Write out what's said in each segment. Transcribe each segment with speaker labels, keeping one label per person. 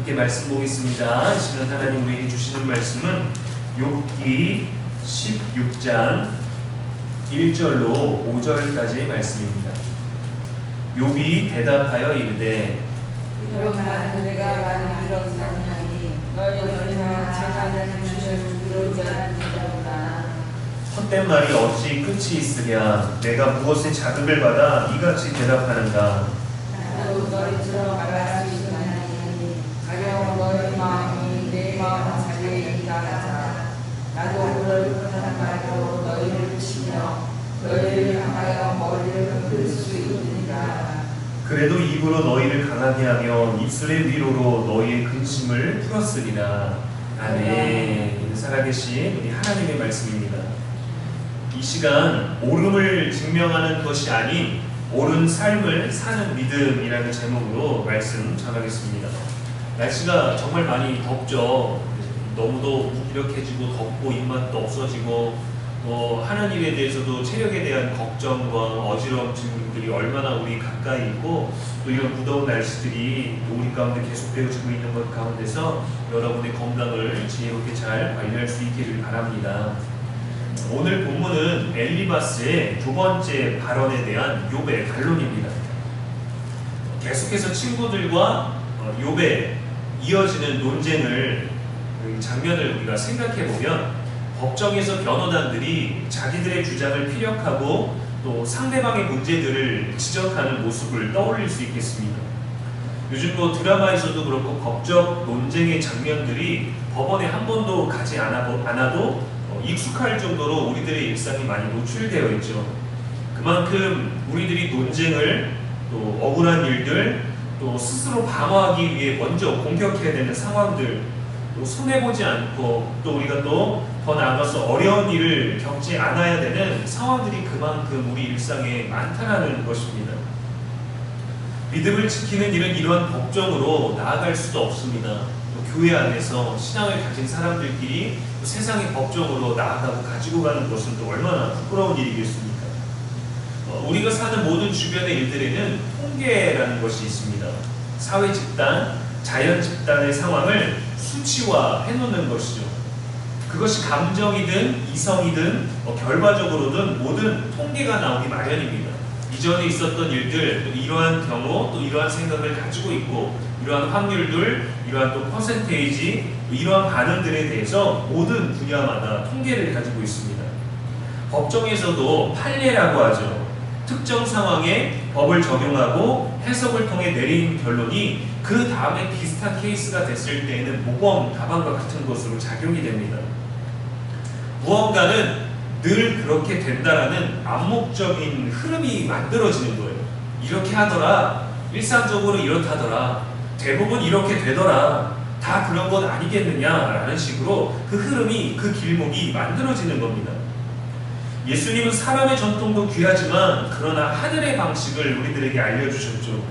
Speaker 1: 함께 말씀 보겠습니다. 이 시간 하나님 우리에게 주시는 말씀은 욥기 16장 1절로 5절까지의 말씀입니다. 욥이 대답하여 이르되
Speaker 2: 그러나 내가 많이 들었사니 너희는 제가 주를 들지 않는다구나.
Speaker 1: 헛된 말이 어찌 끝이 있으랴. 내가 무엇에 자극을 받아 이같이 대답하는가.
Speaker 2: 나도 너희처럼 말할 수 있나니 가령 너희 마음이 내 마음 사이에 있다 하자. 나도 그럴 듯한 말로 너희를 치며 너희를 향하여 머리를 흔들 수 있느니라.
Speaker 1: 그래도 입으로 너희를 강하게 하며 입술의 위로로 너희의 근심을 풀었으리라. 아멘. 살아계신 우리 하나님의 말씀입니다. 이 시간 옳음을 증명하는 것이 아닌 옳은 삶을 사는 믿음이라는 제목으로 말씀 전하겠습니다. 날씨가 정말 많이 덥죠. 너무도 무기력해지고 덥고 입맛도 없어지고 하는 일에 대해서도 체력에 대한 걱정과 어지러움들이 얼마나 우리 가까이 있고 또 이런 무더운 날씨들이 우리 가운데 계속 되어지고 있는 것 가운데서 여러분의 건강을 지혜롭게 잘 관리할 수 있기를 바랍니다. 오늘 본문은 엘리바스의 두 번째 발언에 대한 욥의 반론입니다. 계속해서 친구들과 욥의 이어지는 논쟁을 장면을 우리가 생각해 보면 법정에서 변호단들이 자기들의 주장을 피력하고 또 상대방의 문제들을 지적하는 모습을 떠올릴 수 있겠습니다. 요즘 드라마에서도 그렇고 법적 논쟁의 장면들이 법원에 한 번도 가지 않아도 익숙할 정도로 우리들의 일상이 많이 노출되어 있죠. 그만큼 우리들이 논쟁을 또 억울한 일들 또 스스로 방어하기 위해 먼저 공격해야 되는 상황들 또 손해보지 않고 또 우리가 또 더 나아가서 어려운 일을 겪지 않아야 되는 상황들이 그만큼 우리 일상에 많다는 것입니다. 믿음을 지키는 일은 이러한 법정으로 나아갈 수도 없습니다. 또 교회 안에서 신앙을 가진 사람들끼리 또 세상의 법정으로 나아가고 가지고 가는 것은 또 얼마나 부끄러운 일이겠습니까? 우리가 사는 모든 주변의 일들에는 통계라는 것이 있습니다. 사회 집단, 자연 집단의 상황을 수치화해 놓는 것이죠. 그것이 감정이든 이성이든 결과적으로든 모든 통계가 나오기 마련입니다. 이전에 있었던 일들, 또 이러한 경우, 또 이러한 생각을 가지고 있고 이러한 확률들, 이러한 또 퍼센테이지, 이러한 반응들에 대해서 모든 분야마다 통계를 가지고 있습니다. 법정에서도 판례라고 하죠. 특정 상황에 법을 적용하고 해석을 통해 내린 결론이 그 다음에 비슷한 케이스가 됐을 때에는 모범 답안과 같은 것으로 작용이 됩니다. 무언가는 늘 그렇게 된다라는 암묵적인 흐름이 만들어지는 거예요. 이렇게 하더라, 일상적으로 이렇다더라, 대부분 이렇게 되더라, 다 그런 건 아니겠느냐라는 식으로 그 흐름이, 그 길목이 만들어지는 겁니다. 예수님은 사람의 전통도 귀하지만 그러나 하늘의 방식을 우리들에게 알려주셨죠.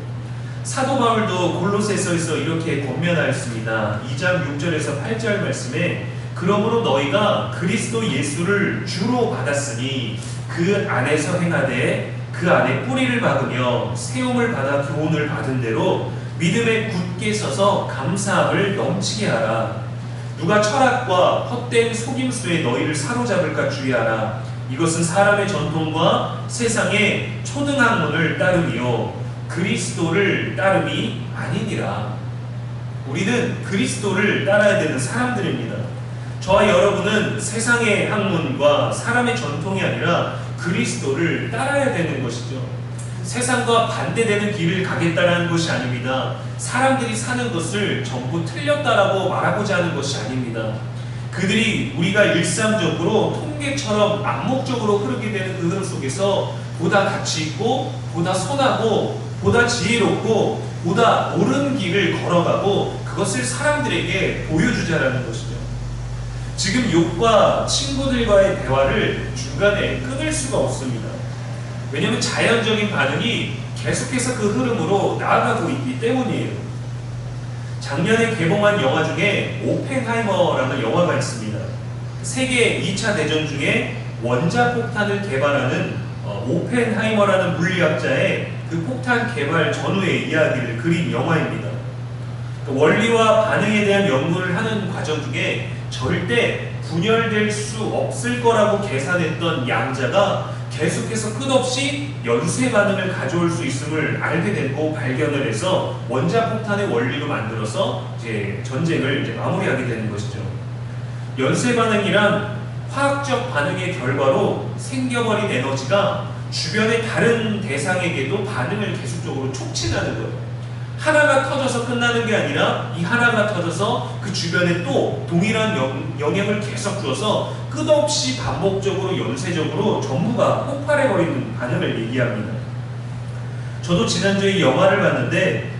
Speaker 1: 사도 바울도 골로새서에서 이렇게 권면하였습니다. 2장 6절에서 8절 말씀에 그러므로 너희가 그리스도 예수를 주로 받았으니 그 안에서 행하되 그 안에 뿌리를 박으며 세움을 받아 교훈을 받은 대로 믿음에 굳게 서서 감사함을 넘치게 하라. 누가 철학과 헛된 속임수에 너희를 사로잡을까 주의하라. 이것은 사람의 전통과 세상의 초등학문을 따름이요 그리스도를 따름이 아니니라. 우리는 그리스도를 따라야 되는 사람들입니다. 저와 여러분은 세상의 학문과 사람의 전통이 아니라 그리스도를 따라야 되는 것이죠. 세상과 반대되는 길을 가겠다는 것이 아닙니다. 사람들이 사는 것을 전부 틀렸다라고 말하고자 하는 것이 아닙니다. 그들이 우리가 일상적으로 통계처럼 암묵적으로 흐르게 되는 그 흐름 속에서 보다 가치 있고 보다 선하고 보다 지혜롭고 보다 옳은 길을 걸어가고 그것을 사람들에게 보여주자라는 것이죠. 지금 욥과 친구들과의 대화를 중간에 끊을 수가 없습니다. 왜냐하면 자연적인 반응이 계속해서 그 흐름으로 나아가고 있기 때문이에요. 작년에 개봉한 영화 중에 오펜하이머라는 영화가 있습니다. 세계 2차 대전 중에 원자폭탄을 개발하는 오펜하이머라는 물리학자의 그 폭탄 개발 전후의 이야기를 그린 영화입니다. 원리와 반응에 대한 연구를 하는 과정 중에 절대 분열될 수 없을 거라고 계산했던 양자가 계속해서 끝없이 연쇄 반응을 가져올 수 있음을 알게 되고 발견을 해서 원자폭탄의 원리로 만들어서 이제 전쟁을 이제 마무리하게 되는 것이죠. 연쇄 반응이란 화학적 반응의 결과로 생겨버린 에너지가 주변의 다른 대상에게도 반응을 계속적으로 촉진하는 거예요. 하나가 터져서 끝나는 게 아니라 이 하나가 터져서 그 주변에 또 동일한 영향을 계속 주어서 끝없이 반복적으로 연쇄적으로 전부가 폭발해버리는 반응을 얘기합니다. 저도 지난주에 영화를 봤는데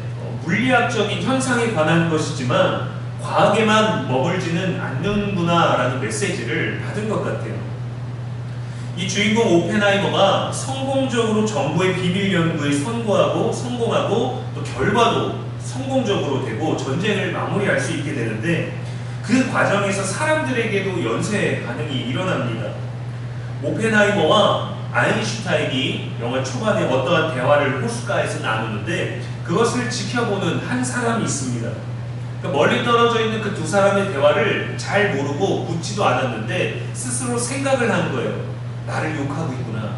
Speaker 1: 물리학적인 현상에 관한 것이지만 과학에만 머물지는 않는구나라는 메시지를 받은 것 같아요. 이 주인공 오펜하이머가 성공적으로 정부의 비밀 연구에 성공하고 또 결과도 성공적으로 되고 전쟁을 마무리할 수 있게 되는데 그 과정에서 사람들에게도 연쇄 반응이 일어납니다. 오펜하이머와 아인슈타인이 영화 초반에 어떠한 대화를 호숫가에서 나누는데 그것을 지켜보는 한 사람이 있습니다. 멀리 떨어져 있는 그 두 사람의 대화를 잘 모르고 묻지도 않았는데 스스로 생각을 한 거예요. 나를 욕하고 있구나.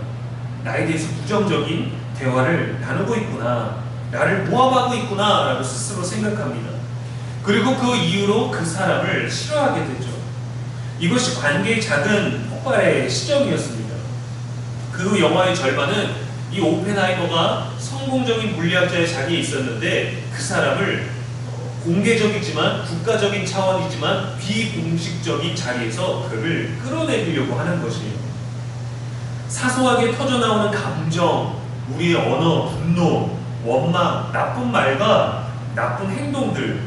Speaker 1: 나에 대해서 부정적인 대화를 나누고 있구나. 나를 모함하고 있구나 라고 스스로 생각합니다. 그리고 그 이후로 그 사람을 싫어하게 되죠. 이것이 관계의 작은 폭발의 시점이었습니다. 그 영화의 절반은 이 오펜하이머가 성공적인 물리학자의 자리에 있었는데 그 사람을 공개적이지만 국가적인 차원이지만 비공식적인 자리에서 그를 끌어내리려고 하는 것이에요. 사소하게 터져나오는 감정, 우리의 언어, 분노, 원망, 나쁜 말과 나쁜 행동들,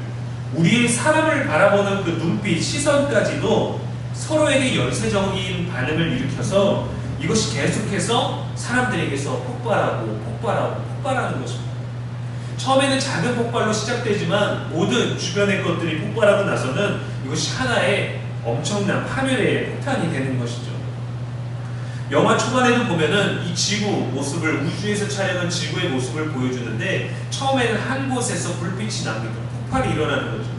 Speaker 1: 우리의 사람을 바라보는 그 눈빛, 시선까지도 서로에게 연쇄적인 반응을 일으켜서 이것이 계속해서 사람들에게서 폭발하는 것입니다. 처음에는 작은 폭발로 시작되지만 모든 주변의 것들이 폭발하고 나서는 이것이 하나의 엄청난 파멸의 폭탄이 되는 것이죠. 영화 초반에도 보면은 이 지구 모습을, 우주에서 촬영한 지구의 모습을 보여주는데 처음에는 한 곳에서 불빛이 납니다. 폭발이 일어나는 거죠.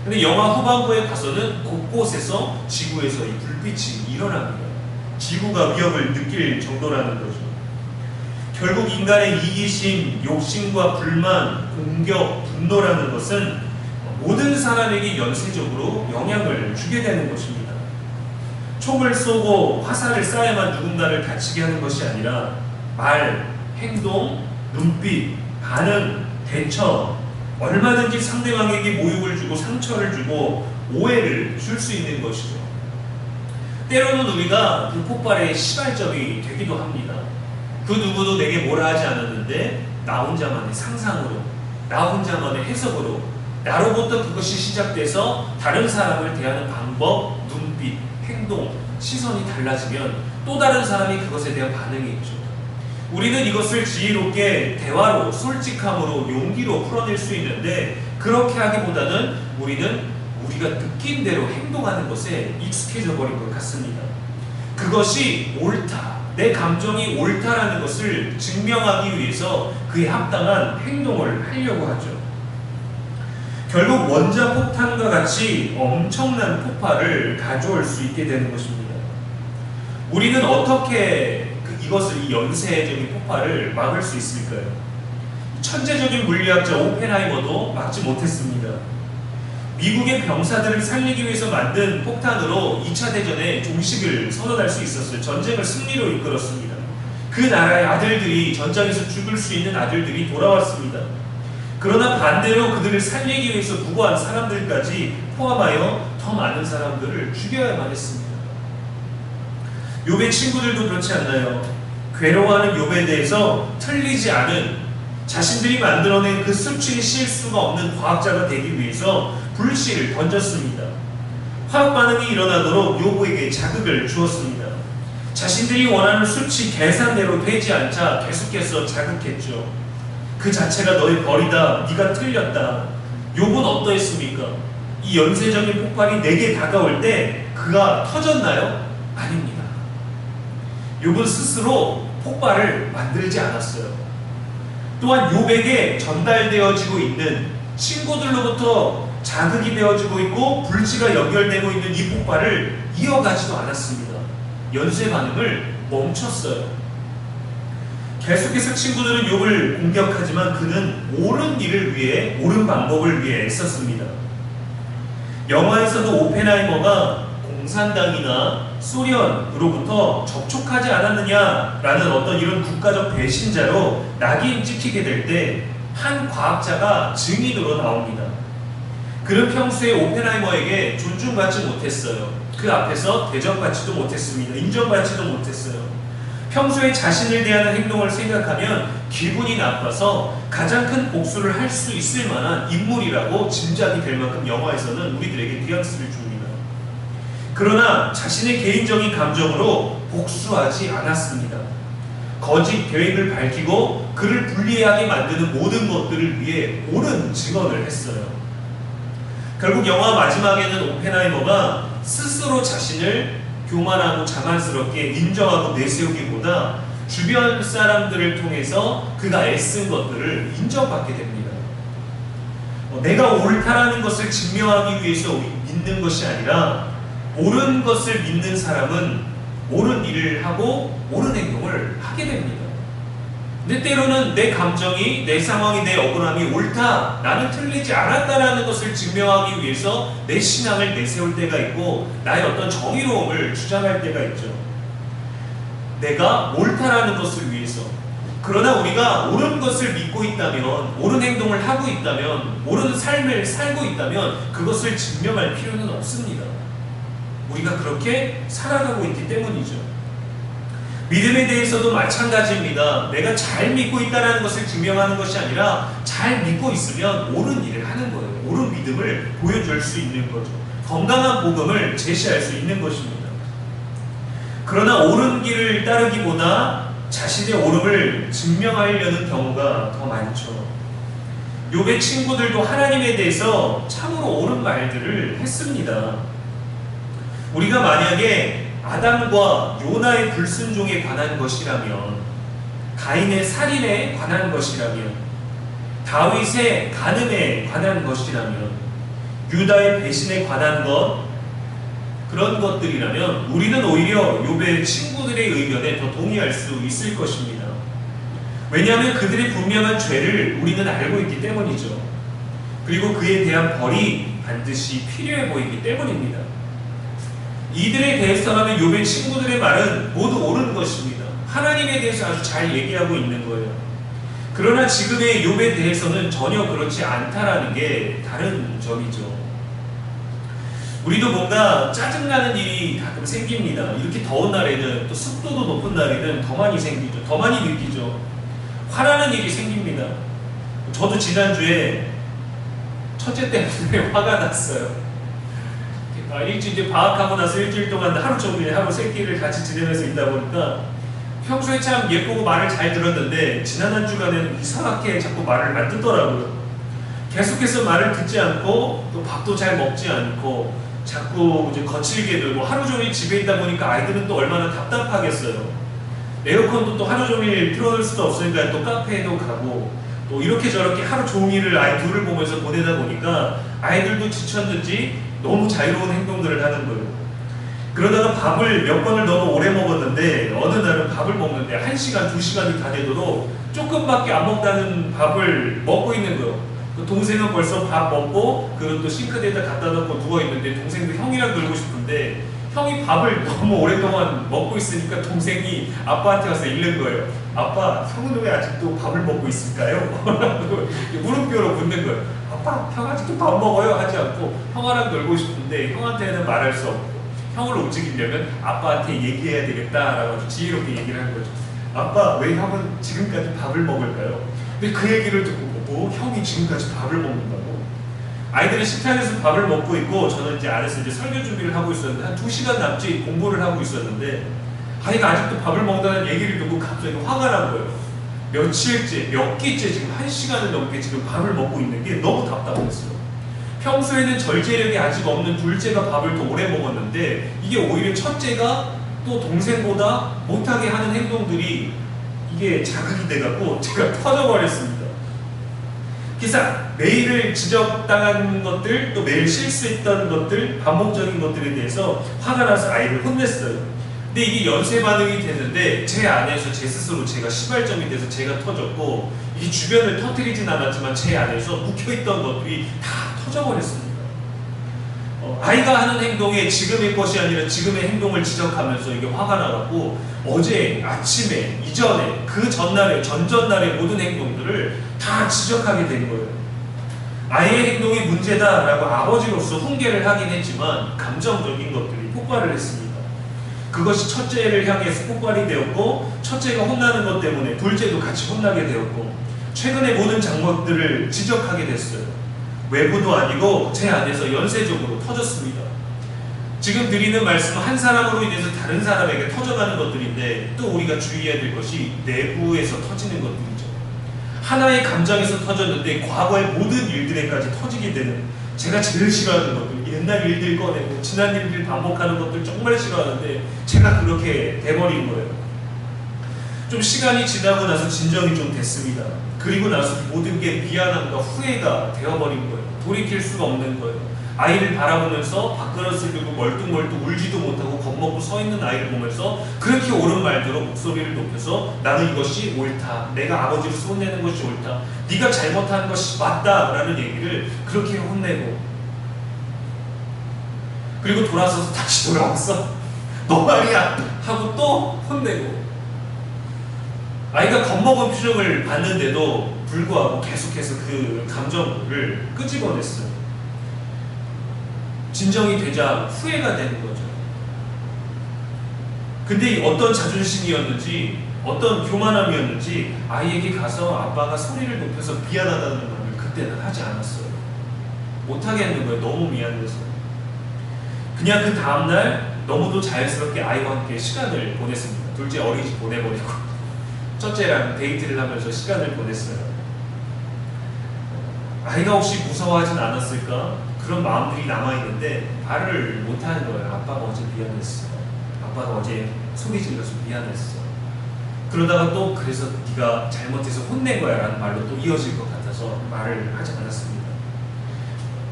Speaker 1: 근데 영화 후반부에 가서는 곳곳에서 지구에서 이 불빛이 일어납니다. 지구가 위협을 느낄 정도라는 거죠. 결국 인간의 이기심, 욕심과 불만, 공격, 분노라는 것은 모든 사람에게 연쇄적으로 영향을 주게 되는 것입니다. 총을 쏘고 화살을 쏴야만 누군가를 다치게 하는 것이 아니라 말, 행동, 눈빛, 반응, 대처, 얼마든지 상대방에게 모욕을 주고 상처를 주고 오해를 줄 수 있는 것이죠. 때로는 우리가 그 폭발의 시발점이 되기도 합니다. 그 누구도 내게 뭐라 하지 않았는데 나 혼자만의 상상으로, 나 혼자만의 해석으로 나로부터 그것이 시작돼서 다른 사람을 대하는 방법, 눈빛, 행동, 시선이 달라지면 또 다른 사람이 그것에 대한 반응이 있죠. 우리는 이것을 지혜롭게 대화로, 솔직함으로, 용기로 풀어낼 수 있는데 그렇게 하기보다는 우리는 우리가 느낀 대로 행동하는 것에 익숙해져 버린 것 같습니다. 그것이 옳다, 내 감정이 옳다라는 것을 증명하기 위해서 그에 합당한 행동을 하려고 하죠. 결국 원자폭탄과 같이 엄청난 폭발을 가져올 수 있게 되는 것입니다. 우리는 어떻게 이것을, 이 연쇄적인 폭발을 막을 수 있을까요? 천재적인 물리학자 오펜하이머도 막지 못했습니다. 미국의 병사들을 살리기 위해서 만든 폭탄으로 2차 대전에 종식을 선언할 수 있었어요. 전쟁을 승리로 이끌었습니다. 그 나라의 아들들이, 전장에서 죽을 수 있는 아들들이 돌아왔습니다. 그러나 반대로 그들을 살리기 위해서 무고한 사람들까지 포함하여 더 많은 사람들을 죽여야만 했습니다. 욥의 친구들도 그렇지 않나요? 괴로워하는 욥에 대해서 틀리지 않은, 자신들이 만들어낸 그 수치의 실수가 없는 과학자가 되기 위해서 불씨를 던졌습니다. 화학 반응이 일어나도록 욥에게 자극을 주었습니다. 자신들이 원하는 수치 계산대로 되지 않자 계속해서 자극했죠. 그 자체가 너의 벌이다. 네가 틀렸다. 욥은 어떠했습니까? 이 연쇄적인 폭발이 내게 다가올 때 그가 터졌나요? 아닙니다. 욥은 스스로 폭발을 만들지 않았어요. 또한 욥에게 전달되어지고 있는 친구들로부터 자극이 되어지고 있고 불씨가 연결되고 있는 이 폭발을 이어가지도 않았습니다. 연쇄 반응을 멈췄어요. 계속해서 친구들은 욥을 공격하지만 그는 옳은 일을 위해, 옳은 방법을 위해 애썼습니다. 영화에서도 오펜하이머가 공산당이나 소련으로부터 접촉하지 않았느냐라는 어떤 이런 국가적 배신자로 낙인 찍히게 될 때 한 과학자가 증인으로 나옵니다. 그는 평소에 오펜하이머에게 존중받지 못했어요. 그 앞에서 대접받지도 못했습니다. 인정받지도 못했어요. 평소에 자신을 대하는 행동을 생각하면 기분이 나빠서 가장 큰 복수를 할 수 있을 만한 인물이라고 짐작이 될 만큼 영화에서는 우리들에게 뉘앙스를 줍니다. 그러나 자신의 개인적인 감정으로 복수하지 않았습니다. 거짓 계획을 밝히고 그를 불리하게 만드는 모든 것들을 위해 옳은 증언을 했어요. 결국 영화 마지막에는 오펜하이머가 스스로 자신을 교만하고 자만스럽게 인정하고 내세우기보다 주변 사람들을 통해서 그가 애쓴 것들을 인정받게 됩니다. 내가 옳다라는 것을 증명하기 위해서 믿는 것이 아니라 옳은 것을 믿는 사람은 옳은 일을 하고 옳은 행동을 하게 됩니다. 근데 때로는 내 감정이, 내 상황이, 내 억울함이 옳다, 나는 틀리지 않았다라는 것을 증명하기 위해서 내 신앙을 내세울 때가 있고 나의 어떤 정의로움을 주장할 때가 있죠. 내가 옳다라는 것을 위해서. 그러나 우리가 옳은 것을 믿고 있다면, 옳은 행동을 하고 있다면, 옳은 삶을 살고 있다면 그것을 증명할 필요는 없습니다. 우리가 그렇게 살아가고 있기 때문이죠. 믿음에 대해서도 마찬가지입니다. 내가 잘 믿고 있다는 것을 증명하는 것이 아니라 잘 믿고 있으면 옳은 일을 하는 거예요. 옳은 믿음을 보여줄 수 있는 거죠. 건강한 복음을 제시할 수 있는 것입니다. 그러나 옳은 길을 따르기보다 자신의 옳음을 증명하려는 경우가 더 많죠. 욥의 친구들도 하나님에 대해서 참으로 옳은 말들을 했습니다. 우리가 만약에 아담과 요나의 불순종에 관한 것이라면, 가인의 살인에 관한 것이라면, 다윗의 간음에 관한 것이라면, 유다의 배신에 관한 것, 그런 것들이라면 우리는 오히려 욥의 친구들의 의견에 더 동의할 수 있을 것입니다. 왜냐하면 그들의 분명한 죄를 우리는 알고 있기 때문이죠. 그리고 그에 대한 벌이 반드시 필요해 보이기 때문입니다. 이들에 대해서라면 욥의 친구들의 말은 모두 옳은 것입니다. 하나님에 대해서 아주 잘 얘기하고 있는 거예요. 그러나 지금의 욥에 대해서는 전혀 그렇지 않다라는 게 다른 점이죠. 우리도 뭔가 짜증나는 일이 가끔 생깁니다. 이렇게 더운 날에는, 또 습도도 높은 날에는 더 많이 생기죠. 더 많이 느끼죠. 화나는 일이 생깁니다. 저도 지난주에 첫째 때문에 화가 났어요. 일주일 방학하고 나서 일주일 동안 하루 종일 하루 세 끼를 같이 지내면서 있다 보니까 평소에 참 예쁘고 말을 잘 들었는데 지난 한 주간에는 이상하게 자꾸 말을 안 듣더라고요. 계속해서 말을 듣지 않고 또 밥도 잘 먹지 않고 자꾸 이제 거칠게 들고 하루 종일 집에 있다 보니까 아이들은 또 얼마나 답답하겠어요. 에어컨도 또 하루 종일 틀어놓을 수도 없으니까 또 카페에도 가고 또 이렇게 저렇게 하루 종일을 아이 둘을 보면서 보내다 보니까 아이들도 지쳤는지 너무 자유로운 행동들을 하는 거예요. 그러다가 밥을 몇 번을 너무 오래 먹었는데 어느 날은 밥을 먹는데 1시간, 2시간이 다 되도록 조금밖에 안 먹다는 밥을 먹고 있는 거예요. 그 동생은 벌써 밥 먹고 그리고 또 싱크대에다 갖다 놓고 누워있는데 동생도 형이랑 놀고 싶은데 형이 밥을 너무 오랫동안 먹고 있으니까 동생이 아빠한테 가서 잃는 거예요. 아빠, 형은 왜 아직도 밥을 먹고 있을까요? 물음표로 묻는 거예요. 아빠, 형 아직도 밥 먹어요? 하지 않고 형아랑 놀고 싶은데 형한테는 말할 수 없고 형을 움직이려면 아빠한테 얘기해야 되겠다라고 아주 지혜롭게 얘기를 하는 거죠. 아빠, 왜 형은 지금까지 밥을 먹을까요? 근데 그 얘기를 듣고 형이 지금까지 밥을 먹는다고? 아이들은 식탁에서 밥을 먹고 있고 저는 이제 안에서 이제 설교 준비를 하고 있었는데 한 2시간 남짓 공부를 하고 있었는데 아이가 아직도 밥을 먹는다는 얘기를 듣고 갑자기 화가 난 거예요. 며칠째, 몇 끼째 지금 1시간을 넘게 지금 밥을 먹고 있는 게 너무 답답했어요. 평소에는 절제력이 아직 없는 둘째가 밥을 더 오래 먹었는데 이게 오히려 첫째가 또 동생보다 못하게 하는 행동들이 이게 자극이 돼갖고 제가 터져버렸습니다. 그래서 매일 지적당한 것들, 또 매일 실수했던 것들, 반복적인 것들에 대해서 화가 나서 아이를 혼냈어요. 근데 이게 연쇄 반응이 됐는데 제 안에서 제 스스로 제가 시발점이 돼서 제가 터졌고, 이게 주변을 터뜨리진 않았지만 제 안에서 묵혀있던 것들이 다 터져버렸습니다. 아이가 하는 행동에 지금의 것이 아니라 지금의 행동을 지적하면서 이게 화가 나갖고 어제 아침에 이전에 그 전날에 전전날의 모든 행동들을 다 지적하게 된 거예요. 아이의 행동이 문제다라고 아버지로서 훈계를 하긴 했지만 감정적인 것들이 폭발을 했습니다. 그것이 첫째를 향해서 폭발이 되었고, 첫째가 혼나는 것 때문에 둘째도 같이 혼나게 되었고, 최근에 모든 장면들을 지적하게 됐어요. 외부도 아니고 제 안에서 연쇄적으로 터졌습니다. 지금 드리는 말씀은 한 사람으로 인해서 다른 사람에게 터져가는 것들인데, 또 우리가 주의해야 될 것이 내부에서 터지는 것들이죠. 하나의 감정에서 터졌는데 과거의 모든 일들에까지 터지게 되는, 제가 제일 싫어하는 것들, 옛날 일들 꺼내고 지난 일들 반복하는 것들 정말 싫어하는데 제가 그렇게 돼버린 거예요. 좀 시간이 지나고 나서 진정이 좀 됐습니다. 그리고 나서 모든 게 미안함과 후회가 되어버린 거예요. 돌이킬 수가 없는 거예요. 아이를 바라보면서 밥그릇을 들고 멀뚱멀뚱 울지도 못하고 겁먹고 서 있는 아이를 보면서 그렇게 옳은 말대로 목소리를 높여서 나는 이것이 옳다, 내가 아버지로서 혼내는 것이 옳다, 네가 잘못한 것이 맞다 라는 얘기를 그렇게 혼내고, 그리고 돌아서서 다시 돌아왔어, 너 말이야 하고 또 혼내고, 아이가 겁먹은 표정을 봤는데도 불구하고 계속해서 그 감정을 끄집어냈어요. 진정이 되자 후회가 되는 거죠. 근데 어떤 자존심이었는지, 어떤 교만함이었는지 아이에게 가서 아빠가 소리를 높여서 미안하다는 말을 그때는 하지 않았어요. 못하겠는 거예요. 너무 미안해서. 그냥 그 다음날 너무도 자연스럽게 아이와 함께 시간을 보냈습니다. 둘째 어린이집 보내버리고 첫째랑 데이트를 하면서 시간을 보냈어요. 아이가 혹시 무서워하진 않았을까? 그런 마음들이 남아있는데 말을 못하는 거예요. 아빠가 어제 미안했어, 아빠가 어제 소리 질러서 미안했어. 그러다가 또 그래서 네가 잘못해서 혼낸 거야 라는 말로 또 이어질 것 같아서 말을 하지 않았습니다.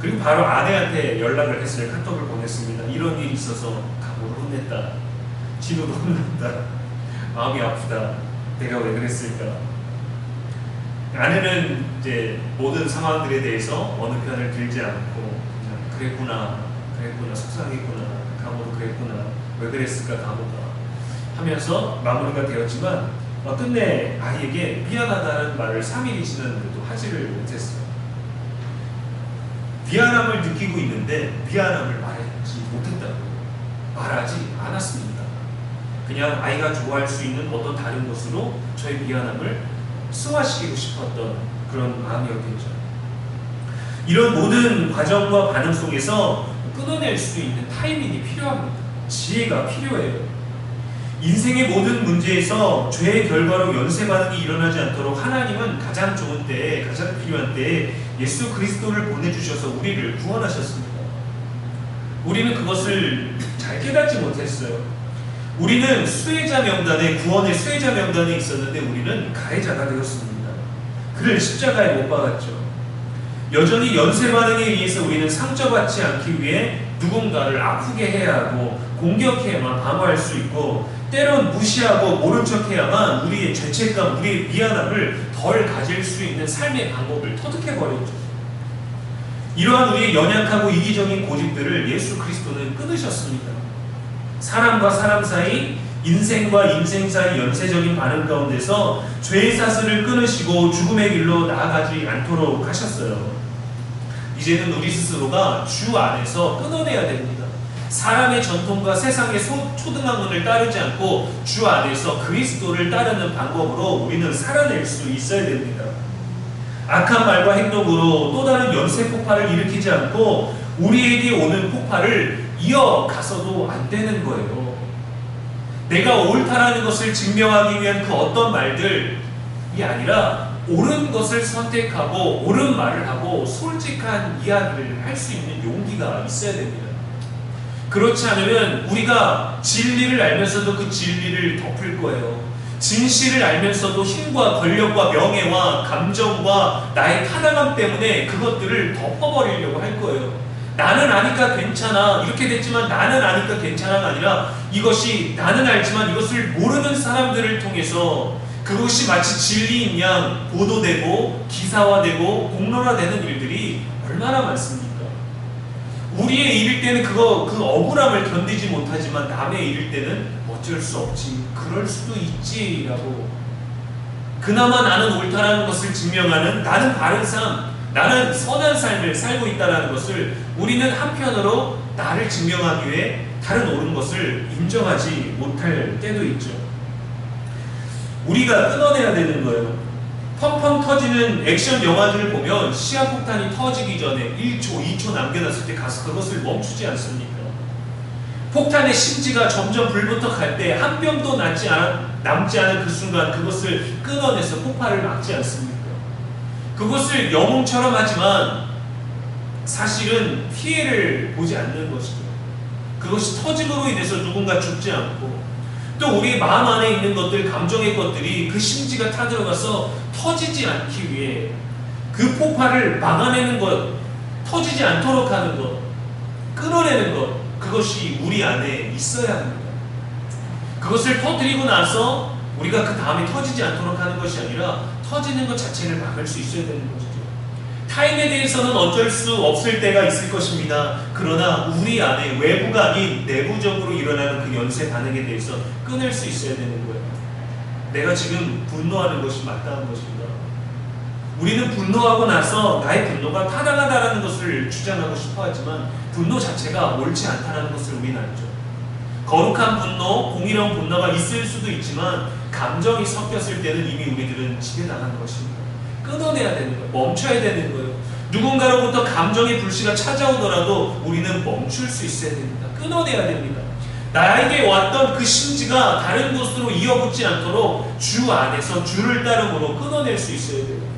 Speaker 1: 그리고 바로 아내한테 연락을 했어요. 카톡을 보냈습니다. 이런 일이 있어서 가보를 혼냈다, 진우도 혼났다, 마음이 아프다, 내가 왜 그랬을까. 아내는 이제 모든 상황들에 대해서 어느 편을 들지 않고 그냥 그랬구나 속상했구나, 가모도 그랬구나, 왜 그랬을까 가모가 하면서 마무리가 되었지만 끝내 아이에게 미안하다는 말을 3일이 지났는데도 하지를 못했어요. 미안함을 느끼고 있는데 미안함을 말하지 못했다고, 말하지 않았습니다. 그냥 아이가 좋아할 수 있는 어떤 다른 것으로 저의 미안함을 승화시키고 싶었던 그런 마음이었겠죠. 이런 모든 과정과 반응 속에서 끊어낼 수 있는 타이밍이 필요합니다. 지혜가 필요해요. 인생의 모든 문제에서 죄의 결과로 연쇄 반응이 일어나지 않도록 하나님은 가장 좋은 때에, 가장 필요한 때에 예수 그리스도를 보내주셔서 우리를 구원하셨습니다. 우리는 그것을 잘 깨닫지 못했어요. 우리는 수혜자 명단에, 구원의 수혜자 명단에 있었는데 우리는 가해자가 되었습니다. 그를 십자가에 못 박았죠. 여전히 연쇄 반응에 의해서 우리는 상처받지 않기 위해 누군가를 아프게 해야 하고 공격해야만 방어할 수 있고, 때론 무시하고 모른 척해야만 우리의 죄책감, 우리의 미안함을 덜 가질 수 있는 삶의 방법을 터득해버렸죠. 이러한 우리의 연약하고 이기적인 고집들을 예수 그리스도는 끊으셨습니다. 사람과 사람 사이, 인생과 인생 사이 연쇄적인 반응 가운데서 죄의 사슬을 끊으시고 죽음의 길로 나아가지 않도록 하셨어요. 이제는 우리 스스로가 주 안에서 끊어내야 됩니다. 사람의 전통과 세상의 초등학문을 따르지 않고 주 안에서 그리스도를 따르는 방법으로 우리는 살아낼 수 있어야 됩니다. 악한 말과 행동으로 또 다른 연쇄 폭발을 일으키지 않고 우리에게 오는 폭발을 이어가서도 안 되는 거예요. 내가 옳다라는 것을 증명하기 위한 그 어떤 말들이 아니라 옳은 것을 선택하고 옳은 말을 하고 솔직한 이야기를 할 수 있는 용기가 있어야 됩니다. 그렇지 않으면 우리가 진리를 알면서도 그 진리를 덮을 거예요. 진실을 알면서도 힘과 권력과 명예와 감정과 나의 타당함 때문에 그것들을 덮어버리려고 할 거예요. 나는 아니까 괜찮아. 이렇게 됐지만 나는 아니까 괜찮아가 아니라 이것이 나는 알지만 이것을 모르는 사람들을 통해서 그것이 마치 진리인 양 보도되고 기사화되고 공론화되는 일들이 얼마나 많습니까? 우리의 일일 때는 그 억울함을 견디지 못하지만 남의 일일 때는 어쩔 수 없지, 그럴 수도 있지라고 그나마 나는 옳다라는 것을 증명하는, 나는 바른 삶, 나는 선한 삶을 살고 있다는 것을 우리는 한편으로 나를 증명하기 위해 다른 옳은 것을 인정하지 못할 때도 있죠. 우리가 끊어내야 되는 거예요. 펑펑 터지는 액션 영화들을 보면 시한폭탄이 터지기 전에 1초, 2초 남겨놨을 때 가서 그것을 멈추지 않습니까? 폭탄의 심지가 점점 불부터 갈 때 한 뼘도 남지 않은 그 순간 그것을 끊어내서 폭발을 막지 않습니까? 그것을 영웅처럼 하지만 사실은 피해를 보지 않는 것이죠. 그것이 터짐으로 인해서 누군가 죽지 않고, 또 우리 마음 안에 있는 것들, 감정의 것들이 그 심지가 타들어가서 터지지 않기 위해 그 폭발을 막아내는 것, 터지지 않도록 하는 것, 끊어내는 것, 그것이 우리 안에 있어야 합니다. 그것을 터뜨리고 나서 우리가 그 다음에 터지지 않도록 하는 것이 아니라 터지는 것 자체를 막을 수 있어야 되는 것이죠. 타인에 대해서는 어쩔 수 없을 때가 있을 것입니다. 그러나 우리 안에 외부가 아닌 내부적으로 일어나는 그 연쇄 반응에 대해서 끊을 수 있어야 되는 거예요. 내가 지금 분노하는 것이 마땅한 것입니다. 우리는 분노하고 나서 나의 분노가 타당하다는 것을 주장하고 싶어 하지만 분노 자체가 옳지 않다는 것을 우리는 알죠. 거룩한 분노, 공의로운 분노가 있을 수도 있지만 감정이 섞였을 때는 이미 우리들은 지배당한 것입니다. 끊어내야 되는 거예요. 멈춰야 되는 거예요. 누군가로부터 감정의 불씨가 찾아오더라도 우리는 멈출 수 있어야 됩니다. 끊어내야 됩니다. 나에게 왔던 그 심지가 다른 곳으로 이어붙지 않도록 주 안에서 주를 따름으로 끊어낼 수 있어야 돼요.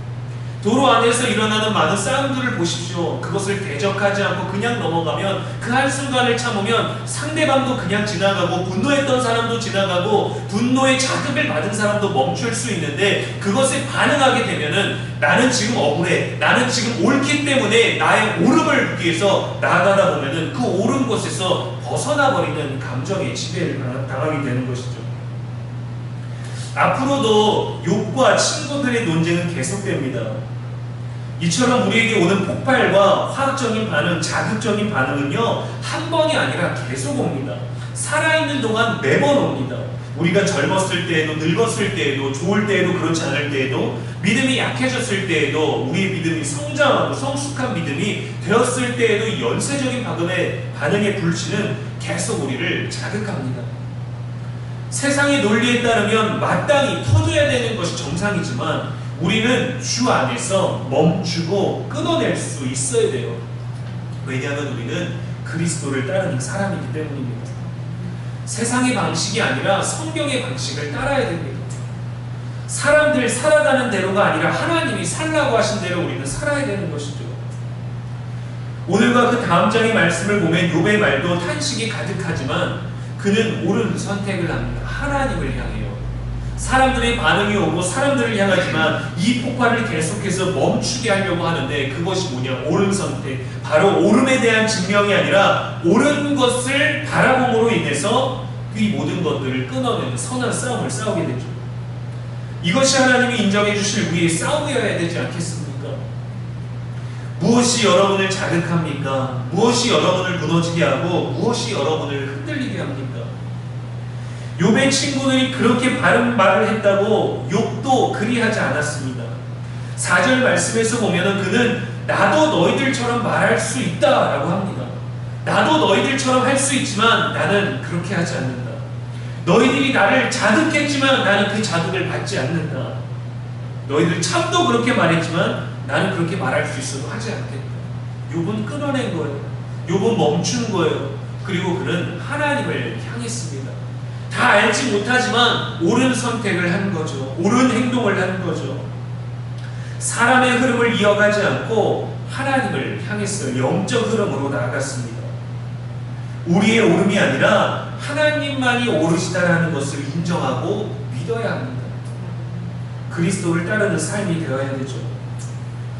Speaker 1: 도로 안에서 일어나는 많은 싸움들을 보십시오. 그것을 대적하지 않고 그냥 넘어가면 그 한순간을 참으면 상대방도 그냥 지나가고 분노했던 사람도 지나가고 분노의 자극을 받은 사람도 멈출 수 있는데, 그것에 반응하게 되면은 나는 지금 억울해, 나는 지금 옳기 때문에 나의 옳음을 위해서 나아가다 보면은 그 옳은 곳에서 벗어나버리는 감정의 지배를 당하게 되는 것이죠. 앞으로도 욥과 친구들의 논쟁은 계속됩니다. 이처럼 우리에게 오는 폭발과 화학적인 반응, 자극적인 반응은요, 한 번이 아니라 계속 옵니다. 살아있는 동안 매번 옵니다. 우리가 젊었을 때에도, 늙었을 때에도, 좋을 때에도, 그렇지 않을 때에도, 믿음이 약해졌을 때에도, 우리의 믿음이 성장하고 성숙한 믿음이 되었을 때에도 연쇄적인 반응의 불씨는 계속 우리를 자극합니다. 세상의 논리에 따르면 마땅히 터져야 되는 것이 정상이지만 우리는 주 안에서 멈추고 끊어낼 수 있어야 돼요. 왜냐하면 우리는 그리스도를 따르는 사람이기 때문입니다. 세상의 방식이 아니라 성경의 방식을 따라야 됩니다. 사람들 살아가는 대로가 아니라 하나님이 살라고 하신 대로 우리는 살아야 되는 것이죠. 오늘과 그 다음 장의 말씀을 보면 욥의 말도 탄식이 가득하지만 그는 옳은 선택을 합니다. 하나님을 향해요. 사람들의 반응이 오고 사람들을 향하지만 이 폭발을 계속해서 멈추게 하려고 하는데 그것이 뭐냐? 옳은 선택. 바로 옳음에 대한 증명이 아니라 옳은 것을 바라봄으로 인해서 이 모든 것들을 끊어내는 선한 싸움을 싸우게 되죠. 이것이 하나님이 인정해 주실 우리의 싸움이어야 되지 않겠습니까? 무엇이 여러분을 자극합니까? 무엇이 여러분을 무너지게 하고 무엇이 여러분을 흔들리게 합니까? 욥의 친구들이 그렇게 바른 말을 했다고 욥도 그리하지 않았습니다. 4절 말씀에서 보면은 그는 나도 너희들처럼 말할 수 있다라고 합니다. 나도 너희들처럼 할 수 있지만 나는 그렇게 하지 않는다. 너희들이 나를 자극했지만 나는 그 자극을 받지 않는다. 너희들 참도 그렇게 말했지만 나는 그렇게 말할 수 있어도 하지 않겠다. 욥은 끊어낸 거예요. 욥은 멈춘 거예요. 그리고 그는 하나님을 향했습니다. 다 알지 못하지만 옳은 선택을 한 거죠. 옳은 행동을 한 거죠. 사람의 흐름을 이어가지 않고 하나님을 향했어요. 영적 흐름으로 나아갔습니다. 우리의 옳음이 아니라 하나님만이 옳으시다라는 것을 인정하고 믿어야 합니다. 그리스도를 따르는 삶이 되어야 되죠.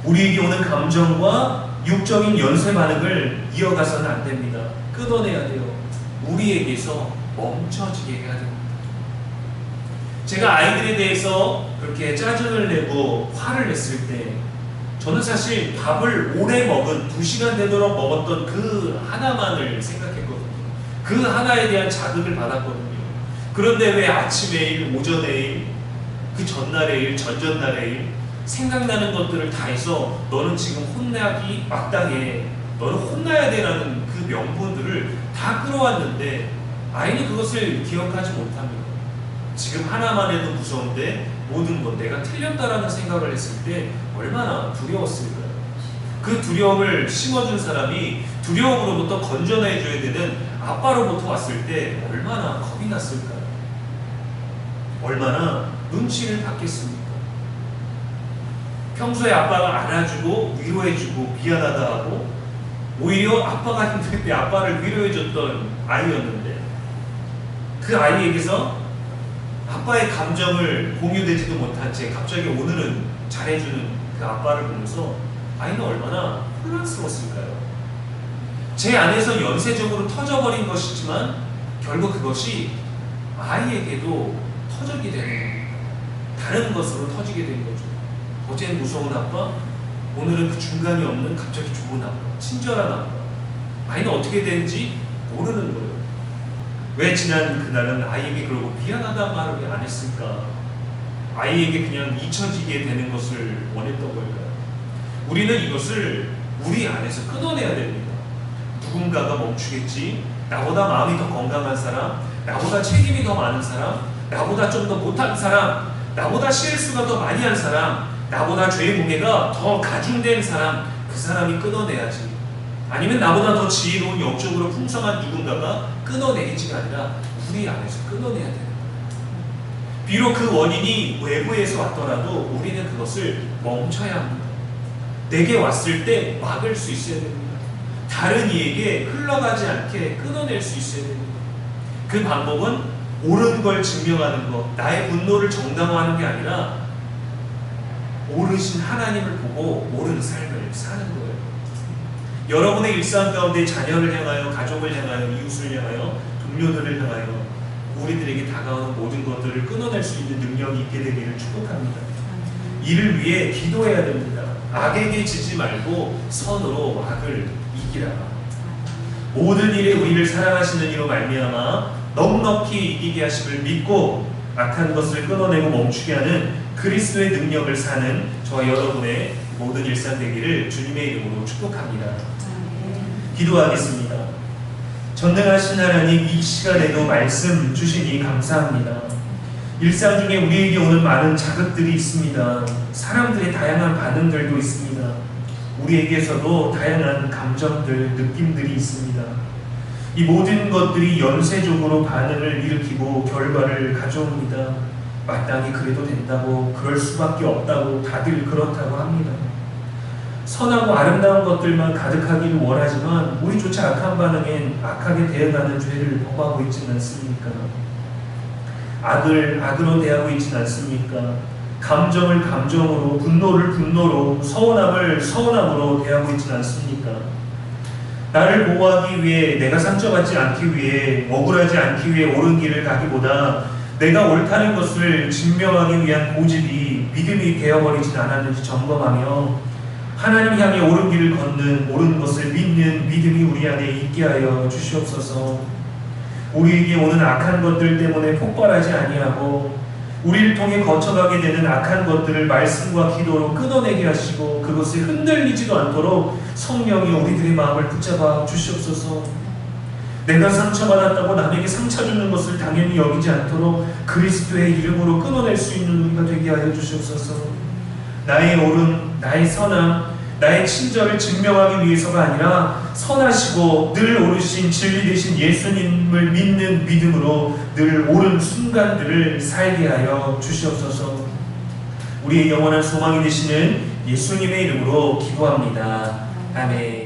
Speaker 1: 우리에게 오는 감정과 육적인 연쇄 반응을 이어가서는 안 됩니다. 끊어내야 돼요. 우리에게서 멈춰지게 해야 됩니다. 제가 아이들에 대해서 그렇게 짜증을 내고 화를 냈을 때 저는 사실 밥을 오래 먹은 2시간 되도록 먹었던 그 하나만을 생각했거든요. 그 하나에 대한 자극을 받았거든요. 그런데 왜 아침에 일, 오전에 일, 그 전날의 일, 전전날의 일 생각나는 것들을 다 해서 너는 지금 혼나기 마땅해, 너는 혼나야 돼라는 그 명분들을 다 끌어왔는데 아이는 그것을 기억하지 못합니다. 지금 하나만 해도 무서운데 모든 것 내가 틀렸다라는 생각을 했을 때 얼마나 두려웠을까요? 그 두려움을 심어준 사람이 두려움으로부터 건져내줘야 되는 아빠로부터 왔을 때 얼마나 겁이 났을까요? 얼마나 눈치를 받겠습니까? 평소에 아빠가 안아주고 위로해주고 미안하다 하고 오히려 아빠가 힘들 때 아빠를 위로해줬던 아이였는데 그 아이에게서 아빠의 감정을 공유되지도 못한 채 갑자기 오늘은 잘해주는 그 아빠를 보면서 아이는 얼마나 혼란스러웠을까요? 제 안에서 연쇄적으로 터져버린 것이지만 결국 그것이 아이에게도 터지게 되는 겁니다. 다른 것으로 터지게 된 거죠. 어제는 무서운 아빠, 오늘은 그 중간이 없는 갑자기 좋은 아빠, 친절한 아빠. 아이는 어떻게 되는지 모르는 거예요. 왜 지난 그날은 아이에게 그러고 미안하다는 말을 왜 안 했을까? 아이에게 그냥 잊혀지게 되는 것을 원했던 걸까요? 우리는 이것을 우리 안에서 끊어내야 됩니다. 누군가가 멈추겠지, 나보다 마음이 더 건강한 사람, 나보다 책임이 더 많은 사람, 나보다 좀 더 못한 사람, 나보다 실수가 더 많이 한 사람, 나보다 죄의 무게가 더 가중된 사람, 그 사람이 끊어내야지. 아니면 나보다 더 지혜로운 영적으로 풍성한 누군가가 끊어내기지가 아니라 우리 안에서 끊어내야 되는 거예요. 비록 그 원인이 외부에서 왔더라도 우리는 그것을 멈춰야 합니다. 내게 왔을 때 막을 수 있어야 됩니다. 다른 이에게 흘러가지 않게 끊어낼 수 있어야 됩니다. 그 방법은 옳은 걸 증명하는 것, 나의 분노를 정당화하는 게 아니라 오르신 하나님을 보고 옳은 삶을 사는 거예요. 여러분의 일상 가운데 자녀를 향하여, 가족을 향하여, 이웃을 향하여, 동료들을 향하여 우리들에게 다가오는 모든 것들을 끊어낼 수 있는 능력이 있게 되기를 축복합니다. 이를 위해 기도해야 됩니다. 악에게 지지 말고 선으로 악을 이기라. 모든 일에 우리를 사랑하시는 이로 말미암아 넉넉히 이기게 하심을 믿고 악한 것을 끊어내고 멈추게 하는 그리스도의 능력을 사는 저와 여러분의 모든 일상 되기를 주님의 이름으로 축복합니다. 기도하겠습니다. 전능하신 하나님, 이 시간에도 말씀 주시니 감사합니다. 일상 중에 우리에게 오는 많은 자극들이 있습니다. 사람들의 다양한 반응들도 있습니다. 우리에게서도 다양한 감정들, 느낌들이 있습니다. 이 모든 것들이 연쇄적으로 반응을 일으키고 결과를 가져옵니다. 마땅히 그래도 된다고, 그럴 수밖에 없다고 다들 그렇다고 합니다. 선하고 아름다운 것들만 가득하기를 원하지만 우리조차 악한 반응엔 악하게 대응하는 죄를 범하고 있지는 않습니까? 악을 악으로 대하고 있지는 않습니까? 감정을 감정으로, 분노를 분노로, 서운함을 서운함으로 대하고 있지는 않습니까? 나를 보호하기 위해, 내가 상처받지 않기 위해, 억울하지 않기 위해 옳은 길을 가기보다 내가 옳다는 것을 증명하기 위한 고집이 믿음이 되어버리진 않았는지 점검하며 하나님 향해 옳은 길을 걷는, 옳은 것을 믿는 믿음이 우리 안에 있게 하여 주시옵소서. 우리에게 오는 악한 것들 때문에 폭발하지 아니하고 우리를 통해 거쳐가게 되는 악한 것들을 말씀과 기도로 끊어내게 하시고 그것에 흔들리지도 않도록 성령이 우리들의 마음을 붙잡아 주시옵소서. 내가 상처받았다고 남에게 상처 주는 것을 당연히 여기지 않도록 그리스도의 이름으로 끊어낼 수 있는 우리가 되게 하여 주시옵소서. 나의 옳음, 나의 선함, 나의 친절을 증명하기 위해서가 아니라 선하시고 늘 옳으신 진리 되신 예수님을 믿는 믿음으로 늘 옳은 순간들을 살게 하여 주시옵소서. 우리의 영원한 소망이 되시는 예수님의 이름으로 기도합니다. 아멘.